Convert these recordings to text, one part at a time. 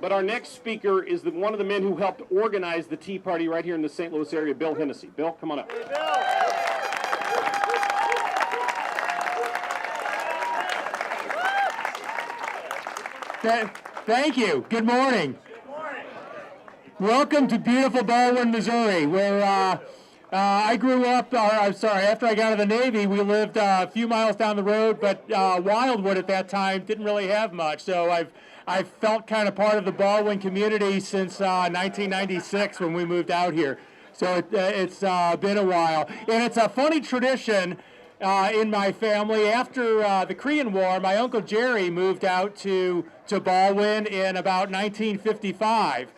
But our next speaker is one of the men who helped organize the Tea Party right here in the St. Louis area, Bill Hennessy. Bill, come on up. Hey, Bill. Thank you. Good morning. Good morning. Welcome to beautiful BALLWIN, Missouri, where I grew up. After I got out of the Navy, we lived a few miles down the road, but Wildwood at that time didn't really have much. So I've felt kind of part of the BALLWIN community since 1996 when we moved out here. So it's been a while, and it's a funny tradition. In my family, after the Korean War, my Uncle Jerry moved out to BALLWIN in about 1955.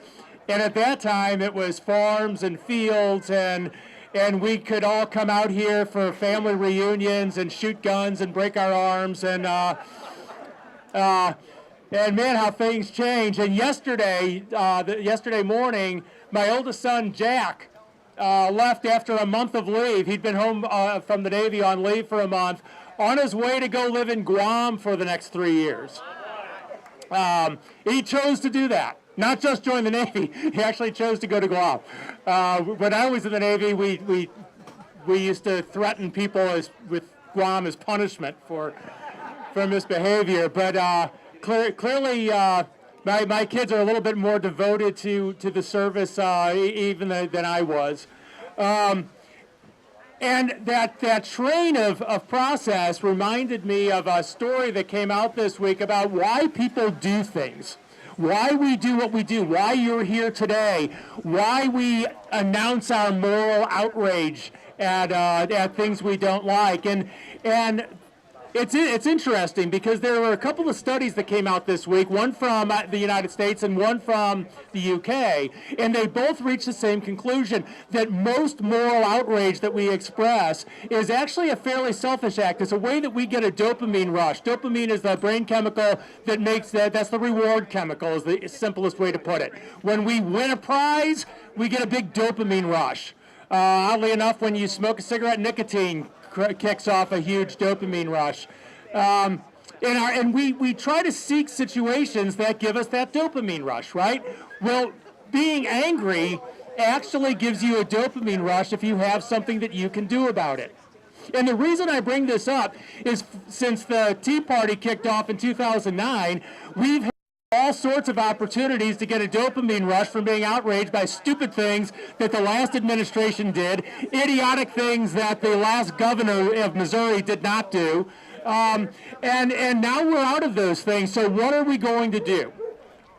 And at that time, it was farms and fields, and we could all come out here for family reunions and shoot guns and break our arms. And man, how things change. And yesterday morning, my oldest son, Jack, left after a month of leave. He'd been home from the Navy on leave for a month, on his way to go live in Guam for the next 3 years. He chose to do that, not just join the Navy. He actually chose to go to Guam. When I was in the Navy, we used to threaten people with Guam as punishment for misbehavior. But clearly, my kids are a little bit more devoted to the service even than I was. And that train of process reminded me of a story that came out this week about why people do things, why we do what we do, why you're here today, why we announce our moral outrage at things we don't like. And it's interesting because there were a couple of studies that came out this week, one from the United States and one from the UK, and they both reached the same conclusion, that most moral outrage that we express is actually a fairly selfish act. It's a way that we get a dopamine rush. Dopamine is the brain chemical that makes that's the reward chemical, is the simplest way to put it. When we win a prize, we get a big dopamine rush. Oddly enough, when you smoke a cigarette, nicotine kicks off a huge dopamine rush. And we try to seek situations that give us that dopamine rush, right? Well, being angry actually gives you a dopamine rush if you have something that you can do about it. And the reason I bring this up is since the Tea Party kicked off in 2009, we've had all sorts of opportunities to get a dopamine rush from being outraged by stupid things that the last administration did, idiotic things that the last governor of Missouri did not do, and now we're out of those things. So what are we going to do?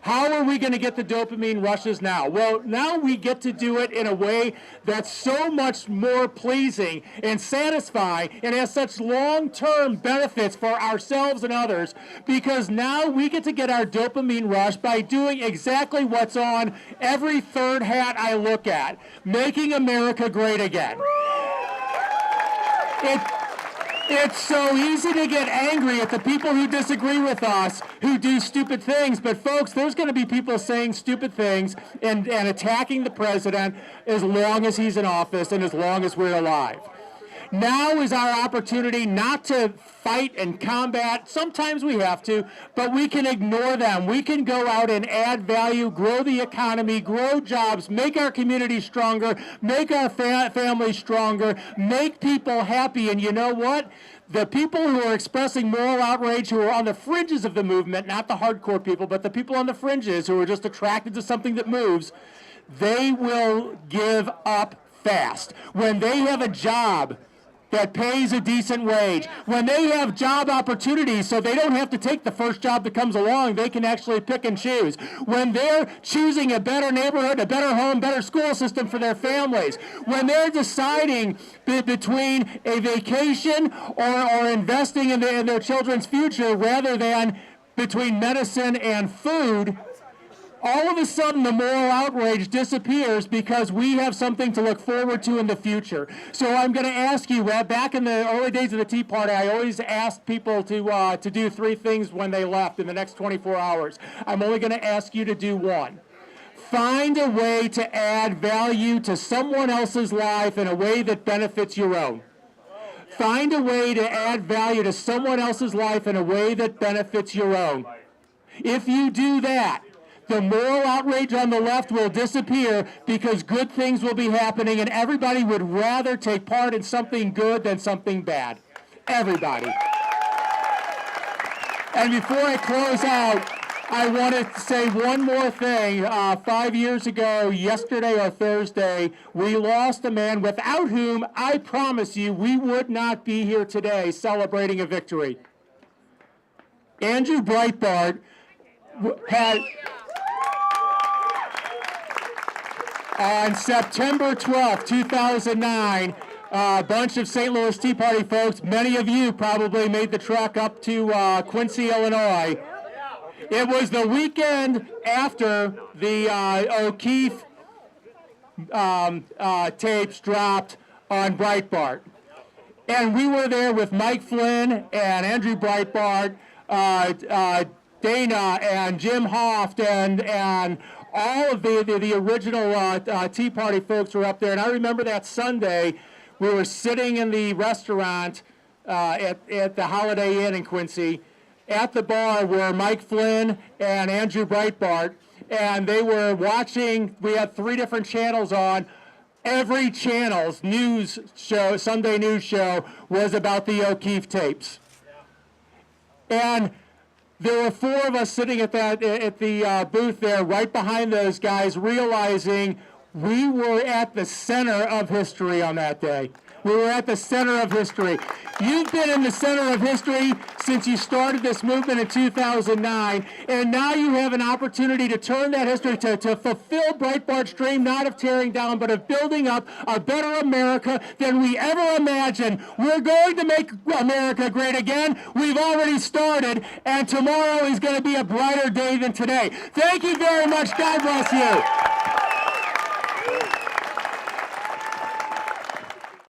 How are we going to get the dopamine rushes now? Well, now we get to do it in a way that's so much more pleasing and satisfying and has such long-term benefits for ourselves and others, because now we get to get our dopamine rush by doing exactly what's on every third hat I look at: making America great again. It's so easy to get angry at the people who disagree with us, who do stupid things. But folks, there's going to be people saying stupid things and attacking the president as long as he's in office and as long as we're alive. Now is our opportunity not to fight and combat. Sometimes we have to, but we can ignore them. We can go out and add value, grow the economy, grow jobs, make our community stronger, make our families stronger, make people happy. And you know what? The people who are expressing moral outrage, who are on the fringes of the movement, not the hardcore people, but the people on the fringes who are just attracted to something that moves, they will give up fast. When they have a job that pays a decent wage, when they have job opportunities so they don't have to take the first job that comes along, they can actually pick and choose. When they're choosing a better neighborhood, a better home, better school system for their families, when they're deciding between a vacation or investing in their children's future rather than between medicine and food, all of a sudden the moral outrage disappears because we have something to look forward to in the future. So I'm going to ask you, back in the early days of the Tea Party, I always asked people to do 3 things when they left in the next 24 hours. I'm only going to ask you to do 1. Find a way to add value to someone else's life in a way that benefits your own. Find a way to add value to someone else's life in a way that benefits your own. If you do that, the moral outrage on the left will disappear because good things will be happening, and everybody would rather take part in something good than something bad. Everybody. And before I close out, I want to say one more thing. 5 years ago, yesterday or Thursday, we lost a man without whom I promise you we would not be here today celebrating a victory. Andrew Breitbart had, on September 12, 2009, a bunch of St. Louis Tea Party folks, many of you probably made the trek up to Quincy, Illinois. It was the weekend after the O'Keefe tapes dropped on Breitbart. And we were there with Mike Flynn and Andrew Breitbart, Dana and Jim Hoft and all of the original Tea Party folks were up there. And I remember that Sunday, we were sitting in the restaurant at the Holiday Inn in Quincy, at the bar were Mike Flynn and Andrew Breitbart, and they were watching. We had 3 different channels on. Every channel's news show, Sunday news show, was about the O'Keefe tapes. And there were 4 of us sitting at the booth there, right behind those guys, realizing we were at the center of history on that day. We were at the center of history. You've been in the center of history since you started this movement in 2009, and now you have an opportunity to turn that history to fulfill Breitbart's dream, not of tearing down, but of building up a better America than we ever imagined. We're going to make America great again. We've already started, and tomorrow is going to be a brighter day than today. Thank you very much. God bless you.